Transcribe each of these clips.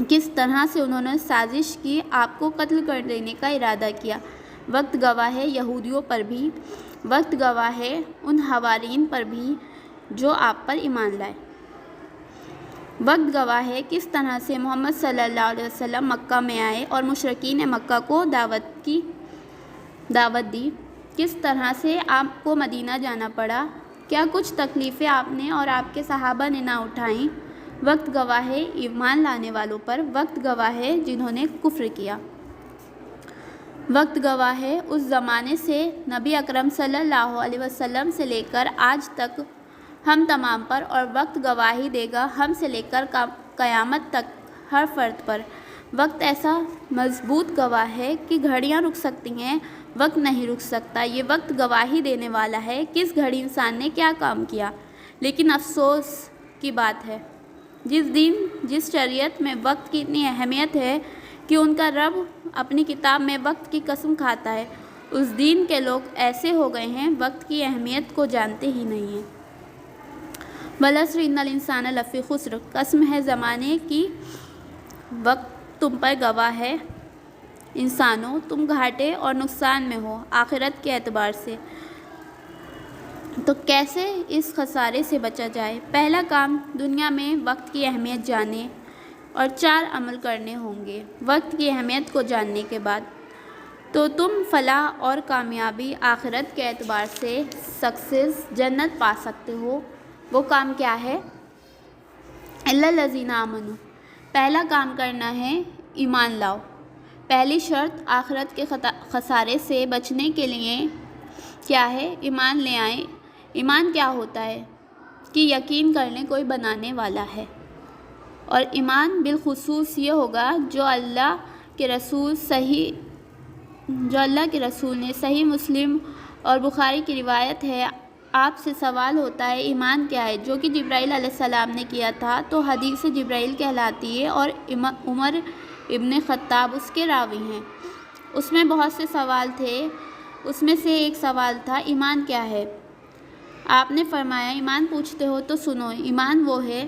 کس طرح سے انہوں نے سازش کی، آپ کو قتل کر دینے کا ارادہ کیا۔ وقت گواہ ہے یہودیوں پر بھی، وقت گواہ ہے ان حوارین پر بھی جو آپ پر ایمان لائے۔ وقت گواہ ہے کس طرح سے محمد صلی اللہ علیہ وسلم مکہ میں آئے اور مشرکین مکہ کو دعوت دی، کس طرح سے آپ کو مدینہ جانا پڑا، کیا کچھ تکلیفیں آپ نے اور آپ کے صحابہ نے نہ اٹھائیں۔ وقت گواہ ہے ایمان لانے والوں پر، وقت گواہ ہے جنہوں نے کفر کیا۔ وقت گواہ ہے اس زمانے سے نبی اکرم صلی اللہ علیہ وسلم سے لے کر آج تک ہم تمام پر، اور وقت گواہی دے گا ہم سے لے کر قیامت تک ہر فرد پر۔ وقت ایسا مضبوط گواہ ہے کہ گھڑیاں رک سکتی ہیں، وقت نہیں رک سکتا۔ یہ وقت گواہی دینے والا ہے کس گھڑی انسان نے کیا کام کیا۔ لیکن افسوس کی بات ہے، جس دین جس شریعت میں وقت کی اتنی اہمیت ہے کہ ان کا رب اپنی کتاب میں وقت کی قسم کھاتا ہے، اس دین کے لوگ ایسے ہو گئے ہیں وقت کی اہمیت کو جانتے ہی نہیں ہیں۔ والعصر ان الانسان لفی خسر، قسم ہے زمانے کی، وقت تم پر گواہ ہے انسانوں، تم گھاٹے اور نقصان میں ہو آخرت کے اعتبار سے۔ تو کیسے اس خسارے سے بچا جائے؟ پہلا کام، دنیا میں وقت کی اہمیت جانیں اور 4 عمل کرنے ہوں گے۔ وقت کی اہمیت کو جاننے کے بعد تو تم فلاح اور کامیابی آخرت کے اعتبار سے سکسیس، جنت پا سکتے ہو۔ وہ کام کیا ہے؟ الا الذین آمنوا، پہلا کام کرنا ہے ایمان لاؤ۔ پہلی شرط آخرت کے خسارے سے بچنے کے لیے کیا ہے؟ ایمان لے آئیں۔ ایمان کیا ہوتا ہے؟ کہ یقین کر لیں کوئی بنانے والا ہے، اور ایمان بالخصوص یہ ہوگا جو اللہ کے رسول نے صحیح مسلم اور بخاری کی روایت ہے، آپ سے سوال ہوتا ہے ایمان کیا ہے، جو کہ جبرائیل علیہ السلام نے کیا تھا، تو حدیث جبرائیل کہلاتی ہے، اور عمر ابن خطاب اس کے راوی ہیں۔ اس میں بہت سے سوال تھے، اس میں سے ایک سوال تھا ایمان کیا ہے؟ آپ نے فرمایا ایمان پوچھتے ہو تو سنو، ایمان وہ ہے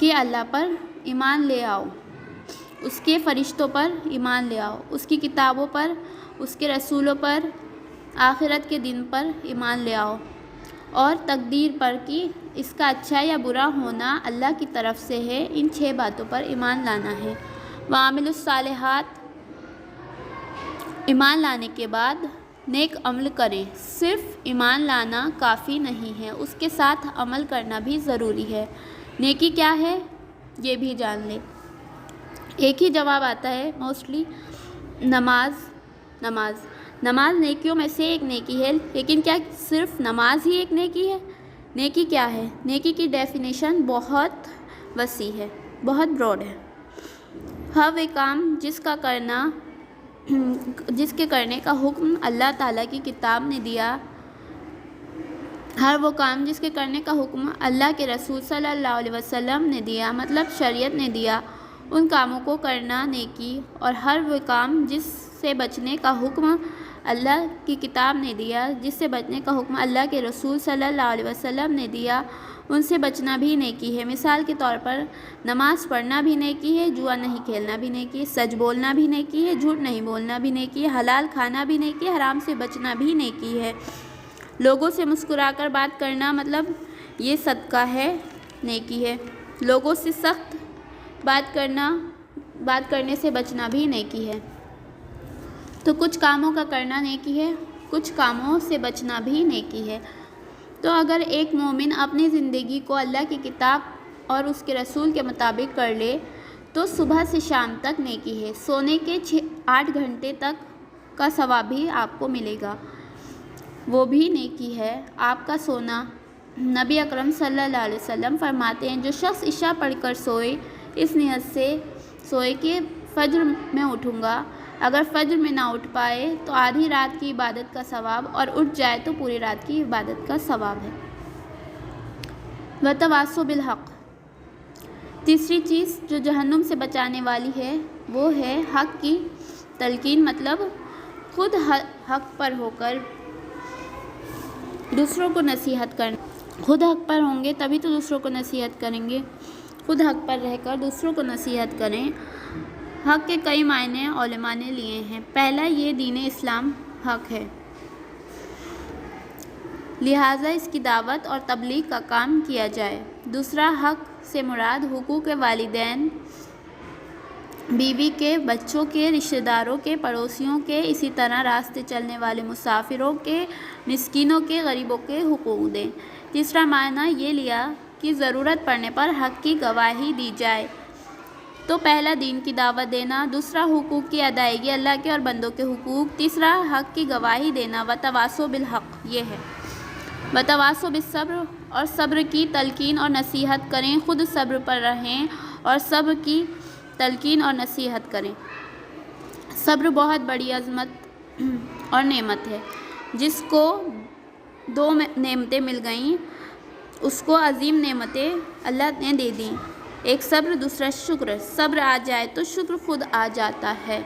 کہ اللہ پر ایمان لے آؤ، اس کے فرشتوں پر ایمان لے آؤ، اس کی کتابوں پر، اس کے رسولوں پر، آخرت کے دن پر ایمان لے آؤ، اور تقدیر پر کہ اس کا اچھا یا برا ہونا اللہ کی طرف سے ہے۔ ان 6 باتوں پر ایمان لانا ہے۔ وعاملوا الصالحات، ایمان لانے کے بعد نیک عمل کریں۔ صرف ایمان لانا کافی نہیں ہے، اس کے ساتھ عمل کرنا بھی ضروری ہے۔ نیکی کیا ہے یہ بھی جان لیں۔ ایک ہی جواب آتا ہے موسٹلی، نماز نیکیوں میں سے ایک نیکی ہے، لیکن کیا صرف نماز ہی ایک نیکی ہے؟ نیکی کیا ہے؟ نیکی کی ڈیفینیشن بہت وسیع ہے، بہت براڈ ہے۔ ہر وہ کام جس کے کرنے کا حکم اللہ تعالیٰ کی کتاب نے دیا، ہر وہ کام جس کے کرنے کا حکم اللہ کے رسول صلی اللہ علیہ وسلم نے دیا، مطلب شریعت نے دیا، ان کاموں کو کرنا نیکی، اور ہر وہ کام جس سے بچنے کا حکم اللہ کی کتاب نے دیا، جس سے بچنے کا حکم اللہ کے رسول صلی اللہ علیہ وسلم نے دیا، ان سے بچنا بھی نیکی ہے۔ مثال کے طور پر نماز پڑھنا بھی نیکی ہے، جوا نہیں کھیلنا بھی نیکی ہے، سچ بولنا بھی نیکی ہے، جھوٹ نہیں بولنا بھی نیکی ہے، حلال کھانا بھی نیکی ہے، حرام سے بچنا بھی نیکی ہے۔ لوگوں سے مسکرا کر بات کرنا مطلب یہ صدقہ ہے، نیکی ہے۔ لوگوں سے سخت بات کرنے سے بچنا بھی نیکی ہے۔ تو کچھ کاموں کا کرنا نیکی ہے، کچھ کاموں سے بچنا بھی نیکی ہے۔ تو اگر ایک مومن اپنی زندگی کو اللہ کی کتاب اور اس کے رسول کے مطابق کر لے تو صبح سے شام تک نیکی ہے۔ سونے کے 8 گھنٹے تک کا ثواب بھی آپ کو ملے گا، وہ بھی نیکی ہے۔ آپ کا سونا، نبی اکرم صلی اللہ علیہ وسلم فرماتے ہیں جو شخص عشاء پڑھ کر سوئے، اس نیت سے سوئے کہ فجر میں اٹھوں گا، اگر فجر میں نہ اٹھ پائے تو آدھی رات کی عبادت کا ثواب، اور اٹھ جائے تو پوری رات کی عبادت کا ثواب ہے۔ وتواصوا بالحق، تیسری چیز جو جہنم سے بچانے والی ہے وہ ہے حق کی تلقین، مطلب خود حق پر ہو کر دوسروں کو نصیحت کرنا۔ خود حق پر ہوں گے تبھی تو دوسروں کو نصیحت کریں گے۔ خود حق پر رہ کر دوسروں کو نصیحت کریں۔ حق کے کئی معنی علماء نے لیے ہیں۔ پہلا، یہ دین اسلام حق ہے، لہٰذا اس کی دعوت اور تبلیغ کا کام کیا جائے۔ دوسرا، حق سے مراد حقوق والدین، بیوی کے، بچوں کے، رشتہ داروں کے، پڑوسیوں کے، اسی طرح راستے چلنے والے مسافروں کے، مسکینوں کے، غریبوں کے حقوق دیں۔ تیسرا معنی یہ لیا کہ ضرورت پڑنے پر حق کی گواہی دی جائے تو پہلا دین کی دعوت دینا، دوسرا حقوق کی ادائیگی، اللہ کے اور بندوں کے حقوق، تیسرا حق کی گواہی دینا۔ وتواصوا بالحق یہ ہے۔ وتواصوا بالصبر اور صبر کی تلقین اور نصیحت کریں، خود صبر پر رہیں اور صبر کی تلقین اور نصیحت کریں۔ صبر بہت بڑی عظمت اور نعمت ہے۔ جس کو دو نعمتیں مل گئیں اس کو عظیم نعمتیں اللہ نے دے دیں، ایک صبر، دوسرا شکر۔ صبر آ جائے تو شکر خود آ جاتا ہے۔